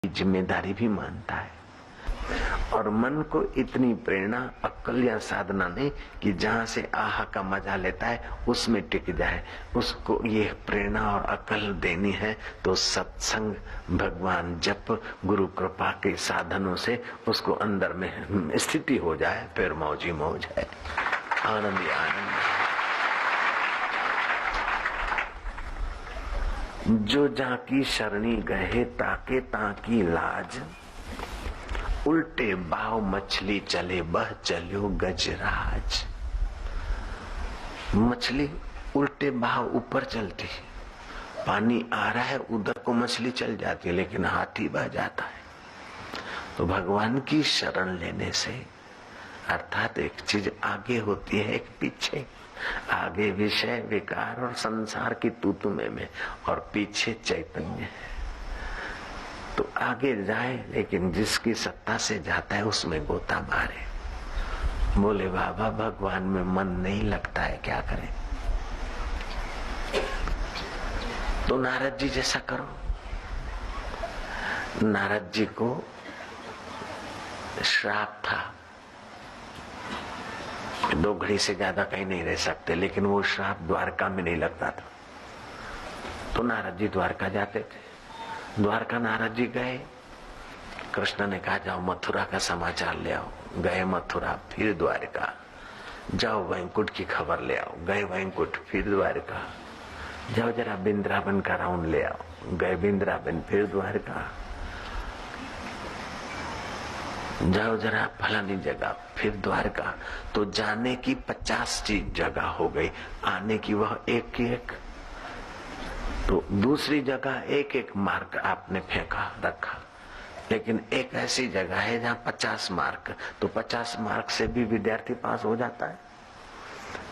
जिम्मेदारी भी मानता है। और मन को इतनी प्रेरणा अक्ल या साधना नहीं कि जहाँ से आहा का मजा लेता है उसमें टिक जाए, उसको ये प्रेरणा और अक्ल देनी है तो सत्संग, भगवान, जप, गुरु कृपा के साधनों से उसको अंदर में स्थिति हो जाए, फिर मौजी मौज है, आनंद ही आनंद। जो जाकी शरणी गए ताके ताकी लाज, उल्टे भाव मछली चले बह चलो गजराज। मछली उल्टे भाव ऊपर चलती है, पानी आ रहा है उधर को मछली चल जाती है, लेकिन हाथी बह जाता है। तो भगवान की शरण लेने से अर्थात एक चीज आगे होती है, एक पीछे। आगे विषय विकार और संसार की तूतुमे में, और पीछे चैतन्य है। तो आगे जाए, लेकिन जिसकी सत्ता से जाता है उसमें गोता मारे। बोले बाबा भगवान में मन नहीं लगता है, क्या करें? तो नारद जी जैसा करो। नारद जी को श्राप था, 2 घड़ी से ज्यादा कहीं नहीं रह सकते, लेकिन वो श्राप द्वारका में नहीं लगता था। तो नारद जी द्वारका जाते थे। द्वारका नारद जी गए, कृष्ण ने कहा जाओ मथुरा का समाचार ले आओ। गए मथुरा, फिर द्वारका। जाओ वैकुंठ की खबर ले आओ। गए वैकुंठ, फिर द्वारका। जाओ जरा वृंदावन का राउंड ले आओ। गए वृंदावन, फिर द्वारका। जाओ जरा फलानी जगह, फिर द्वारका। तो जाने की 50 जगह हो गई, आने की वह एक की एक। तो दूसरी जगह एक एक मार्क आपने फेंका रखा, लेकिन एक ऐसी जगह है जहाँ 50 मार्क, तो 50 मार्क से भी विद्यार्थी पास हो जाता है।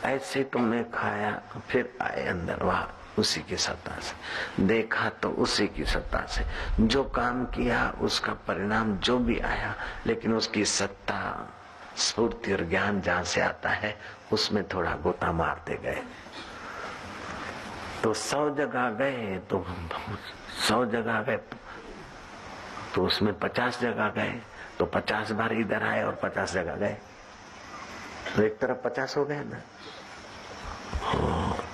ऐसे तुमने खाया, फिर आए अंदर, वहां उसी की सत्ता से देखा, तो उसी की सत्ता से जो काम किया उसका परिणाम जो भी आया, लेकिन उसकी सत्ता, स्फूर्ति और ज्ञान जहाँ से आता है उसमें थोड़ा गोता मारते गए। तो 100 जगह गए, तो 100 जगह गए, तो उसमें 50 जगह गए, तो 50 बार इधर आए और 50 जगह गए, तो एक तरफ 50 हो गए ना।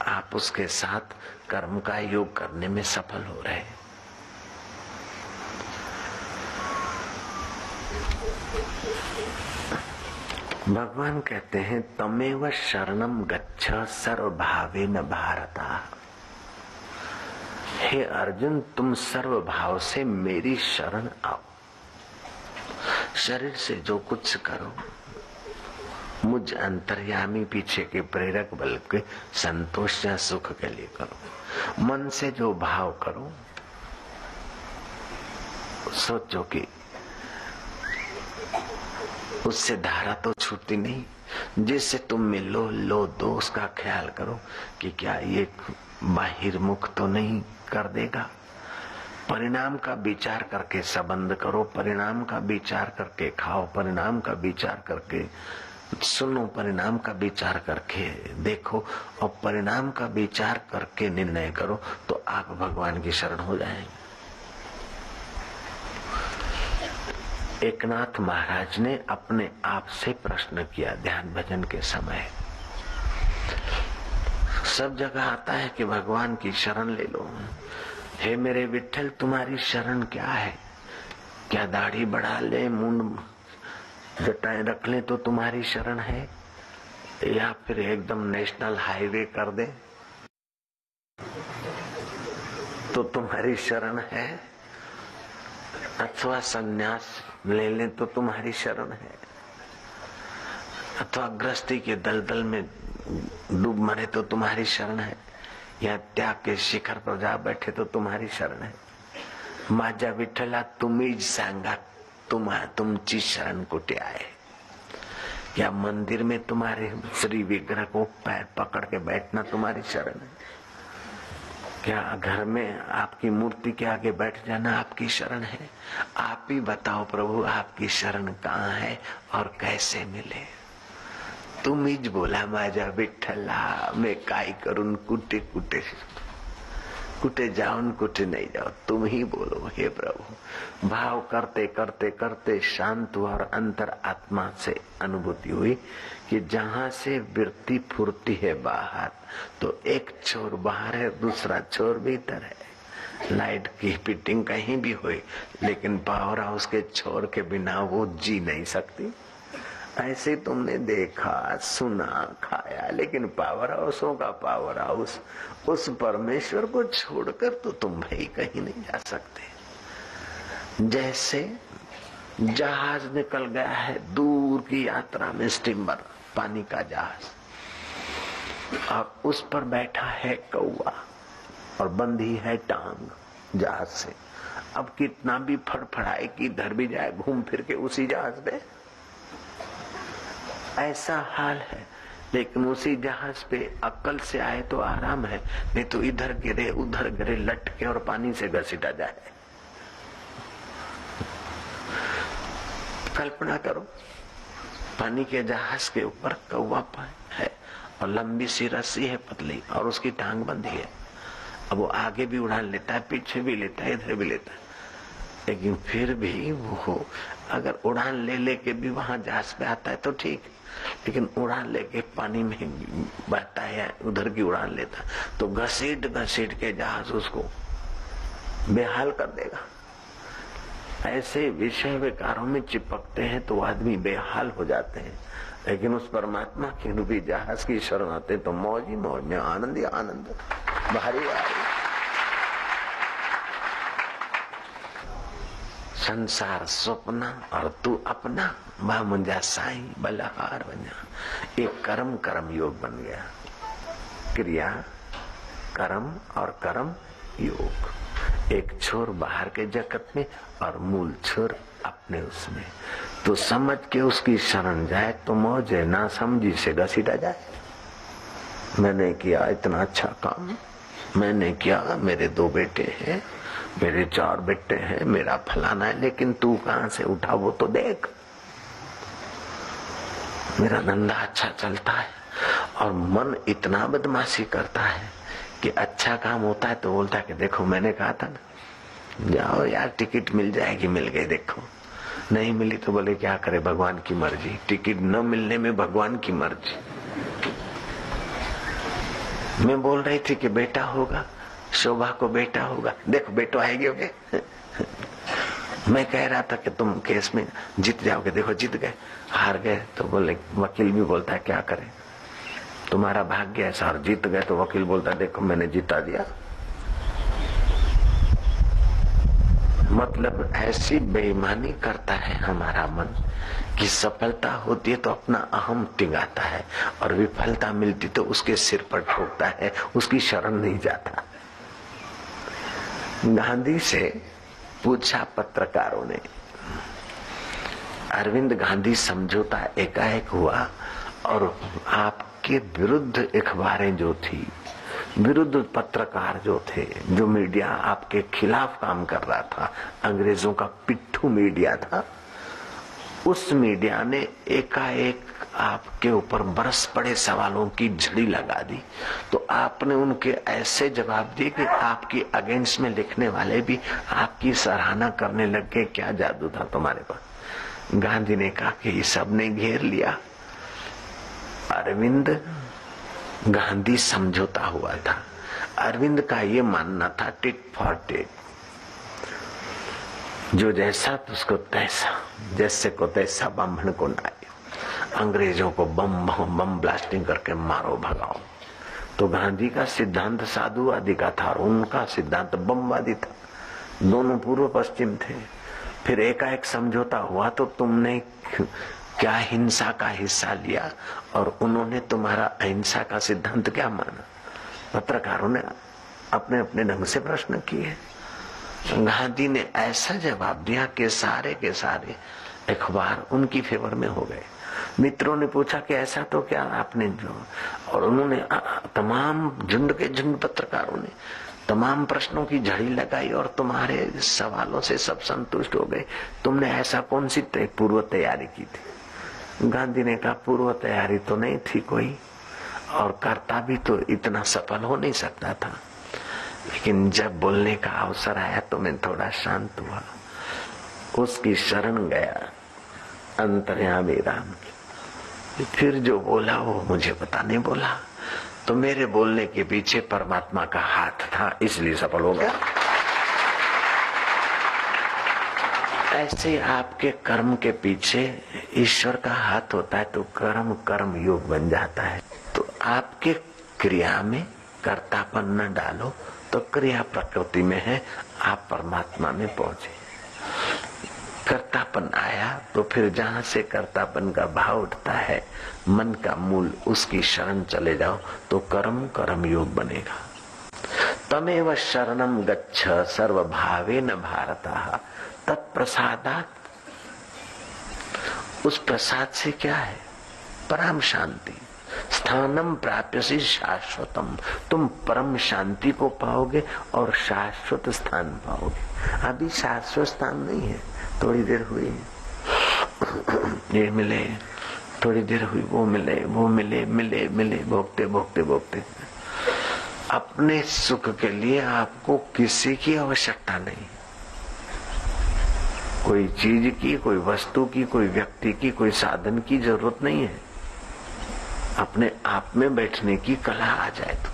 आप उसके साथ कर्म का योग करने में सफल हो रहे। भगवान कहते हैं तमेव शरणम गच्छ सर्वभावेन भारता। हे अर्जुन, तुम सर्व भाव से मेरी शरण आओ। शरीर से जो कुछ करो मुझ अंतर्यामी पीछे के प्रेरक बल के संतोष या सुख के लिए करो। मन से जो भाव करो, सोचो कि उससे धारा तो छूटती नहीं। जिससे तुम मिलो लो दो, उसका ख्याल करो कि क्या ये बाहिर मुख तो नहीं कर देगा। परिणाम का विचार करके संबंध करो, परिणाम का विचार करके खाओ, परिणाम का विचार करके सुनो, परिणाम का विचार करके देखो, और परिणाम का विचार करके निर्णय करो, तो आप भगवान की शरण हो जाएंगे। एकनाथ महाराज ने अपने आप से प्रश्न किया ध्यान भजन के समय। सब जगह आता है कि भगवान की शरण ले लो। हे मेरे विठ्ठल, तुम्हारी शरण क्या है? क्या दाढ़ी बढ़ा ले, मुंड जटाएं रख ले तो तुम्हारी शरण है, या फिर एकदम नेशनल हाईवे कर दे तो तुम्हारी शरण है, अथवा संन्यास ले ले तो तुम्हारी शरण है, अथवा गृहस्थी के दलदल में डूब मरे तो तुम्हारी शरण है, या त्याग के शिखर पर जा बैठे तो तुम्हारी शरण है। माझा विठ्ठला तुम्ही सांगा तुमची शरण कुठे आहे? या मंदिर में तुम्हारे श्री विग्रह को पैर पकड़ के बैठना तुम्हारी शरण है? क्या घर में आपकी मूर्ति के आगे बैठ जाना आपकी शरण है? आप ही बताओ प्रभु, आपकी शरण कहाँ है और कैसे मिले? तुम ही बोला माझा विठ्ठला, मैं काय करून कुठे कुठे कुटे जाओ न कुटे नहीं जाओ, तुम ही बोलो हे प्रभु। भाव करते करते करते शांत हुआ और अंतर आत्मा से अनुभूति हुई कि जहां से वृत्ति फुर्ती है बाहर, तो एक छोर बाहर है, दूसरा छोर भीतर है। लाइट की फिटिंग कहीं भी हुई, लेकिन पावर हाउस के छोर के बिना वो जी नहीं सकती। ऐसे तुमने देखा, सुना, खाया, लेकिन पावर हाउसों का पावर हाउस, उस परमेश्वर को छोड़कर तो तुम भाई कहीं नहीं जा सकते। जैसे जहाज निकल गया है दूर की यात्रा में, स्टीमर, पानी का जहाज, और उस पर बैठा है कौवा और बंधी है टांग जहाज से। अब कितना भी फड़फड़ाए कि इधर भी जाए घूम फिर के उसी जहाज में, ऐसा हाल है। लेकिन उसी जहाज पे अक्ल से आए तो आराम है, नहीं तो इधर गिरे उधर गिरे, लटके और पानी से घसीटा जाए। कल्पना करो, पानी के जहाज के ऊपर कौवा है और लंबी सी रस्सी है पतली, और उसकी टांग बंधी है। अब वो आगे भी उड़ान लेता है, पीछे भी लेता है, इधर भी लेता है, लेकिन फिर भी वो अगर उड़ान ले लेके भी वहां जहाज पे आता है तो ठीक, लेकिन उड़ान लेके पानी में बैठता है, उधर की उड़ान लेता, तो घसीट घसीट के जहाज उसको बेहाल कर देगा। ऐसे विषय विकारों में चिपकते हैं तो आदमी बेहाल हो जाते हैं, लेकिन उस परमात्मा के रूपी जहाज की शरण आते तो मौज ही मौज में, आनंद ही आनंद, भारी भारी। संसार स्वप्न और तू अपना, बा मुंजा साईं बलहार बना। एक कर्म कर्म योग बन गया, क्रिया कर्म और कर्म योग। एक छोर बाहर के जगत में और मूल छोर अपने उसमें। तो समझ के उसकी शरण जाए तो मौज है, ना समझी से घसीटा जाए। मैंने किया इतना अच्छा काम, मैंने किया, मेरे 2 बेटे हैं, मेरे 4 बेटे हैं, मेरा फलाना है, लेकिन तू कहां से उठा वो तो देख। मेरा धंधा अच्छा चलता है, और मन इतना बदमाशी करता है कि अच्छा काम होता है तो बोलता है कि देखो मैंने कहा था ना, जाओ यार टिकट मिल जाएगी, मिल गई, देखो नहीं मिली तो बोले क्या करे, भगवान की मर्जी। टिकट न मिलने में भगवान की मर्जी। मैं बोल रही थी कि बेटा होगा, शोभा को बेटा होगा, देखो बेटो आएगी होगे। मैं कह रहा था कि तुम केस में जीत जाओगे, देखो जीत गए। हार गए तो बोले, वकील भी बोलता है क्या करे, तुम्हारा भाग्य ऐसा, और जीत गए तो वकील बोलता है देखो मैंने जिता दिया। मतलब ऐसी बेईमानी करता है हमारा मन कि सफलता होती है तो अपना अहम टिंगाता है, और विफलता मिलती तो उसके सिर पर ठोकता है, उसकी शरण नहीं जाता। गांधी से पूछा पत्रकारों ने, अरविंद गांधी समझौता एकाएक हुआ और आपके विरुद्ध अखबारें जो थी, विरुद्ध पत्रकार जो थे, जो मीडिया आपके खिलाफ काम कर रहा था, अंग्रेजों का पिट्ठू मीडिया था, उस मीडिया ने एकाएक आपके ऊपर बरस पड़े सवालों की झड़ी लगा दी। तो आपने उनके ऐसे जवाब दिए कि आपकी अगेंस्ट में लिखने वाले भी आपकी सराहना करने लग गए, क्या जादू था तुम्हारे पास। गांधी ने कहा कि ये सब ने घेर लिया। अरविंद गांधी समझौता हुआ था। अरविंद का ये मानना था टिट फॉर टेट, जो जैसा तो उसको तैसा, जैसे को तैसा ब्राह्मण को नाई। अंग्रेजों को बम ब्लास्टिंग करके मारो भगाओ। तो गांधी का सिद्धांत साधुवादी का था और उनका सिद्धांत बमवादी था। दोनों पूर्व पश्चिम थे। फिर एकाएक समझौता हुआ तो तुमने क्या हिंसा का हिस्सा लिया और उन्होंने तुम्हारा अहिंसा का सिद्धांत क्या माना। पत्रकारों ने अपने अपने ढंग से प्रश्न किए। गांधी ने ऐसा जवाब दिया कि सारे के सारे अखबार उनकी फेवर में हो गए। मित्रों ने पूछा कि ऐसा तो क्या आपने जो, और उन्होंने तमाम झुंड के झुंड पत्रकारों ने तमाम प्रश्नों की झड़ी लगाई और तुम्हारे सवालों से सब संतुष्ट हो गए। तुमने ऐसा कौन सी पूर्व तैयारी की थी। गांधी ने कहा पूर्व तैयारी तो नहीं थी कोई, और करता भी तो इतना सफल हो नहीं सकता था। लेकिन जब बोलने का अवसर आया तो मैं थोड़ा शांत हुआ, उसकी शरण गया, अंतर्यामी राम की। फिर जो बोला वो मुझे पता नहीं बोला, तो मेरे बोलने के पीछे परमात्मा का हाथ था, इसलिए सफल हो गया। ऐसे आपके कर्म के पीछे ईश्वर का हाथ होता है तो कर्म कर्म योग बन जाता है। तो आपके क्रिया में कर्तापन न डालो तो क्रिया प्रकृति में है, आप परमात्मा में पहुंचे। कर्तापन आया तो फिर जहां से कर्तापन का भाव उठता है, मन का मूल, उसकी शरण चले जाओ तो कर्म कर्म योग बनेगा। तमेव शरणम गच्छ सर्वभावेन भारतः तत्प्रसादात्। उस प्रसाद से क्या है? परम शांति। स्थानम प्राप्यसि शाश्वतम, तुम परम शांति को पाओगे और शाश्वत स्थान पाओगे। अभी शाश्वत स्थान नहीं है, थोड़ी देर हुई ये मिले, थोड़ी देर हुई वो मिले, वो मिले, मिले मिले, भोगते भोगते भोगते। अपने सुख के लिए आपको किसी की आवश्यकता नहीं, कोई चीज की, कोई वस्तु की, कोई व्यक्ति की, कोई साधन की जरूरत नहीं है। अपने आप में बैठने की कला आ जाए तो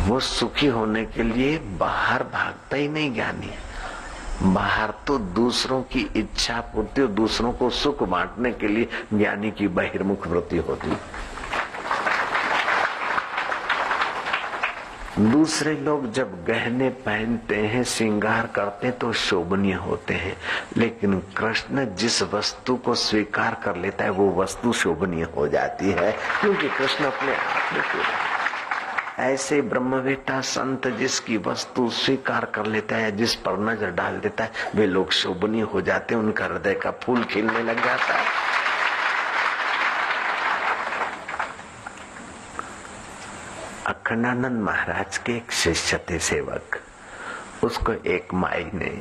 वो सुखी होने के लिए बाहर भागता ही नहीं ज्ञानी। बाहर तो दूसरों की इच्छा पूर्ति और दूसरों को सुख बांटने के लिए ज्ञानी की बहिर्मुख वृत्ति होती। दूसरे लोग जब गहने पहनते हैं, श्रृंगार करते हैं तो शोभनीय होते हैं, लेकिन कृष्ण जिस वस्तु को स्वीकार कर लेता है वो वस्तु शोभनीय हो जाती है, क्योंकि कृष्ण अपने आप में पूरा। ऐसे ब्रह्मवेत्ता संत जिसकी वस्तु स्वीकार कर लेता है, जिस पर नजर डाल देता है, वे लोग शोभनीय हो जाते हैं, उनका हृदय का फूल खिलने लग जाता है। अखंडानंद महाराज के एक शिष्य थे, सेवक। उसको एक माई ने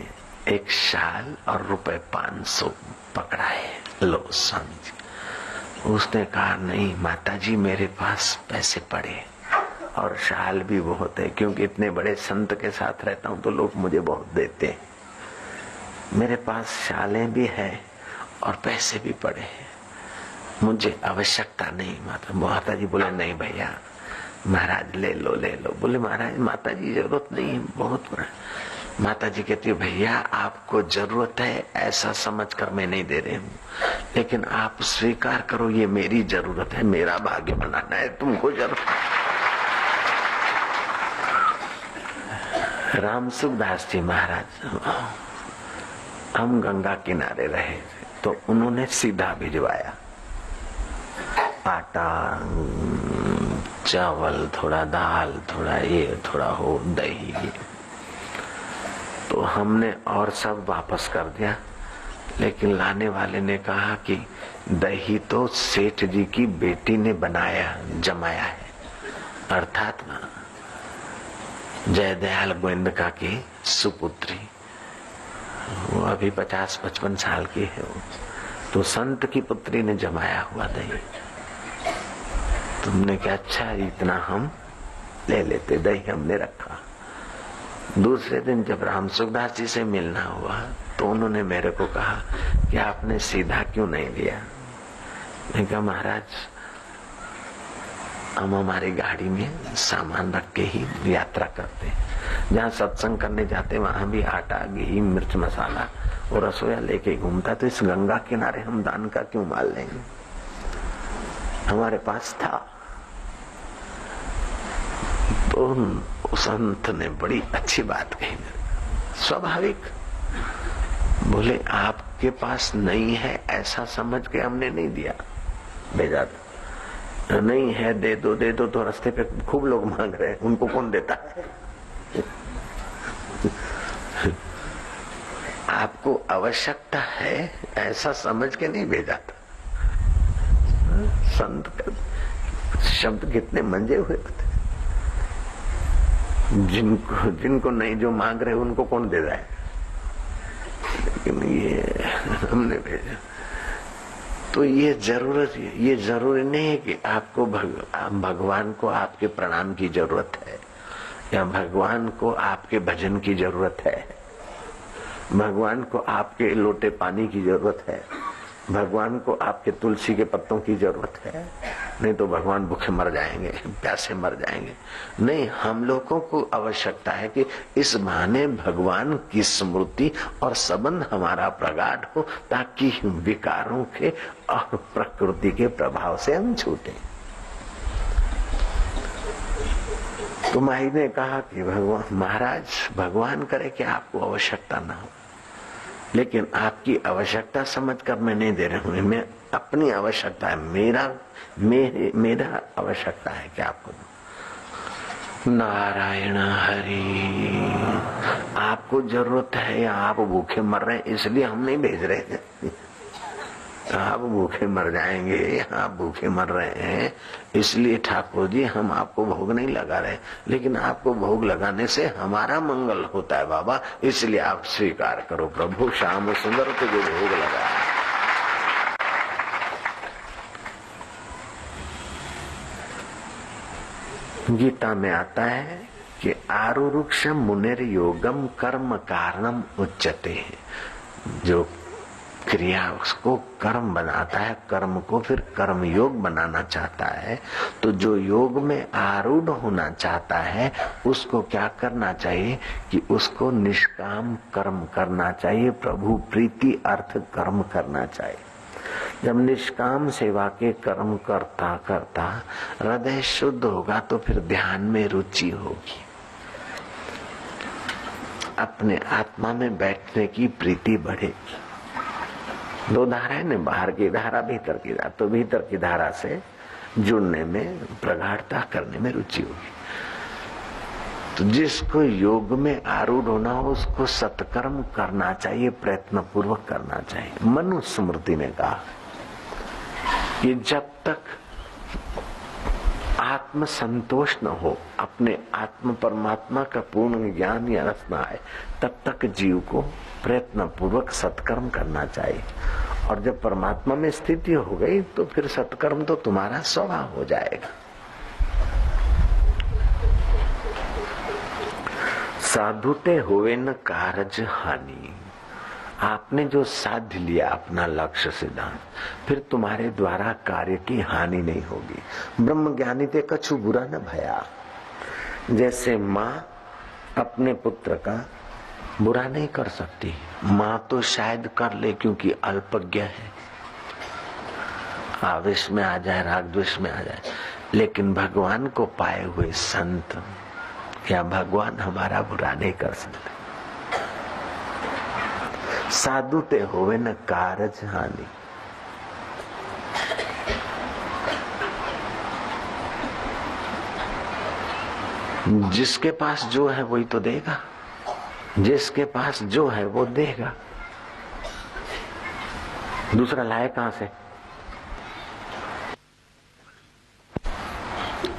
एक शाल और रुपए 500 पकड़ाए, लो समझ। उसने कहा नहीं माताजी, मेरे पास पैसे पड़े और शाल भी बहुत है, क्योंकि इतने बड़े संत के साथ रहता हूं तो लोग मुझे बहुत देते हैं। मेरे पास शालें भी है और पैसे भी पड़े हैं, मुझे आवश्यकता नहीं। माताजी बोले नहीं भैया, महाराज ले लो ले लो। बोले महाराज माताजी जरूरत नहीं है, बहुत बड़ा। माताजी कहती है भैया आपको जरूरत है ऐसा समझकर मैं नहीं दे रही हूँ, लेकिन आप स्वीकार करो ये मेरी जरूरत है, मेरा भाग्य बनाना है, तुमको जरूरत। राम सुखदास जी महाराज, हम गंगा किनारे रहे तो उन्होंने सीधा भिजवाया, आटा, चावल, थोड़ा दाल, थोड़ा ये, थोड़ा हो, दही। तो हमने और सब वापस कर दिया, लेकिन लाने वाले ने कहा कि दही तो सेठ जी की बेटी ने बनाया, जमाया है, अर्थात जयदयाल गोविंदका की सुपुत्री, वो अभी 50-55 साल की है, तो संत की पुत्री ने जमाया हुआ दही। तुमने क्या अच्छा इतना हम ले लेते, दही हमने रखा। दूसरे दिन जब राम सुखदास जी से मिलना हुआ तो उन्होंने मेरे को कहा कि आपने सीधा क्यों नहीं लिया। मैंने कहा महाराज हम हमारी गाड़ी में सामान रख के ही यात्रा करते हैं, जहाँ सत्संग करने जाते वहां भी आटा, घी, मिर्च, मसाला और रसोईया लेके घूमता, तो इस गंगा किनारे हम दान का क्यों माल लेंगे, हमारे पास था। तो संत ने बड़ी अच्छी बात कही, स्वाभाविक। बोले आपके पास नहीं है ऐसा समझ के हमने नहीं दिया, भेजा था। नहीं है दे दो दे दो, तो रास्ते पे खूब लोग मांग रहे हैं, उनको कौन देता है? आपको आवश्यकता है ऐसा समझ के नहीं भेजा था। संत का शब्द कितने मंजे हुए थे, जिनको नहीं जो मांग रहे उनको कौन दे रहा है, लेकिन ये हमने भेजा। तो ये जरूरी नहीं है कि आपको भगवान को आपके प्रणाम की जरूरत है, या भगवान को आपके भजन की जरूरत है, भगवान को आपके लोटे पानी की जरूरत है, भगवान को आपके तुलसी के पत्तों की जरूरत है। नहीं तो भगवान भूखे मर जाएंगे, प्यासे मर जाएंगे। नहीं, हम लोगों को आवश्यकता है कि इस बहाने भगवान की स्मृति और संबंध हमारा प्रगाढ़ हो, ताकि विकारों के और प्रकृति के प्रभाव से हम छूटे। तो माई ने कहा कि भगवान महाराज, भगवान करे कि आपको आवश्यकता ना हो, लेकिन आपकी आवश्यकता समझकर मैं नहीं दे रहा हूं। मैं अपनी आवश्यकता है, मेरा आवश्यकता है कि आपको। नारायण हरि, आपको जरूरत है या आप भूखे मर रहे हैं इसलिए हम नहीं भेज रहे थे। आप भूखे मर जाएंगे, आप भूखे मर रहे हैं इसलिए ठाकुर जी हम आपको भोग नहीं लगा रहे, लेकिन आपको भोग लगाने से हमारा मंगल होता है बाबा, इसलिए आप स्वीकार करो प्रभु। श्याम सुंदर को जो भोग लगा, गीता में आता है कि आरुरुक्ष मुनिर योगम कर्म कारणम उच्यते, जो क्रिया उसको कर्म बनाता है, कर्म को फिर कर्म योग बनाना चाहता है, तो जो योग में आरूढ़ होना चाहता है उसको क्या करना चाहिए कि उसको निष्काम कर्म करना चाहिए, प्रभु प्रीति अर्थ कर्म करना चाहिए। जब निष्काम सेवा के कर्म करता करता हृदय शुद्ध होगा तो फिर ध्यान में रुचि होगी, अपने आत्मा में बैठने की प्रीति बढ़ेगी। दो धाराएं ने, बाहर की धारा भीतर की धारा, तो भीतर की धारा से जुड़ने में, प्रगाढ़ता करने में रुचि होगी। तो जिसको योग में आरूढ़ होना हो उसको सत्कर्म करना चाहिए, प्रयत्न पूर्वक करना चाहिए। मनुस्मृति ने कहा कि जब तक आत्म संतोष न हो, अपने आत्म परमात्मा का पूर्ण ज्ञान या रस न आए, तब तक जीव को प्रयत्न पूर्वक सत्कर्म करना चाहिए। और जब परमात्मा में स्थिति हो गई तो फिर सत्कर्म तो तुम्हारा स्वभाव हो जाएगा। साधुते होवे न कारज हानि, आपने जो साध लिया अपना लक्ष्य सिद्धांत, फिर तुम्हारे द्वारा कार्य की हानि नहीं होगी। ब्रह्म ज्ञानी ते कछु बुरा न भया, जैसे माँ अपने पुत्र का बुरा नहीं कर सकती, माँ तो शायद कर ले क्योंकि अल्पज्ञ है, आवेश में आ जाए, राग द्वेष में आ जाए, लेकिन भगवान को पाए हुए संत या भगवान हमारा बुरा नहीं कर सकते। साधु ते होवे न कारज हानि, जिसके पास जो है वही तो देगा, जिसके पास जो है वो देगा, दूसरा लाए कहां से।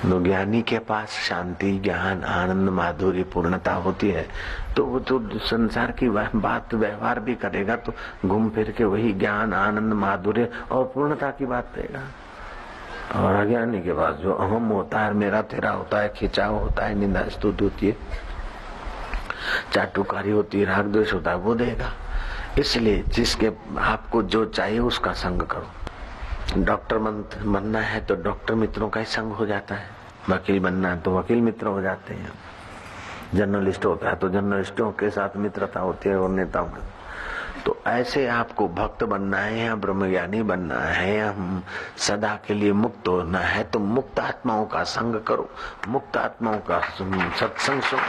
तो ज्ञानी के पास शांति, ज्ञान, आनंद, माधुर्य, पूर्णता होती है तो वो तो संसार की बात व्यवहार भी करेगा तो घूम फिर के वही ज्ञान, आनंद, माधुर्य और पूर्णता की बात करेगा। और अज्ञानी के पास जो अहम होता है, मेरा तेरा होता है, खिंचाव होता है, निंदा स्तुति होती है, चाटुकारी होती है, राग द्वेष होता है, वो देगा। इसलिए जिसके आपको जो चाहिए उसका संग करो। डॉक्टर बनना है तो डॉक्टर मित्रों का ही संग हो जाता है, वकील बनना है तो वकील मित्र हो जाते हैं, जर्नलिस्ट होता है तो जर्नलिस्टों के साथ मित्रता होती है और नेताओं का। तो ऐसे आपको भक्त बनना है या ब्रह्मज्ञानी बनना है या सदा के लिए मुक्त होना है तो मुक्त आत्माओं का संग करो, मुक्त आत्माओं का सत्संग सुनो।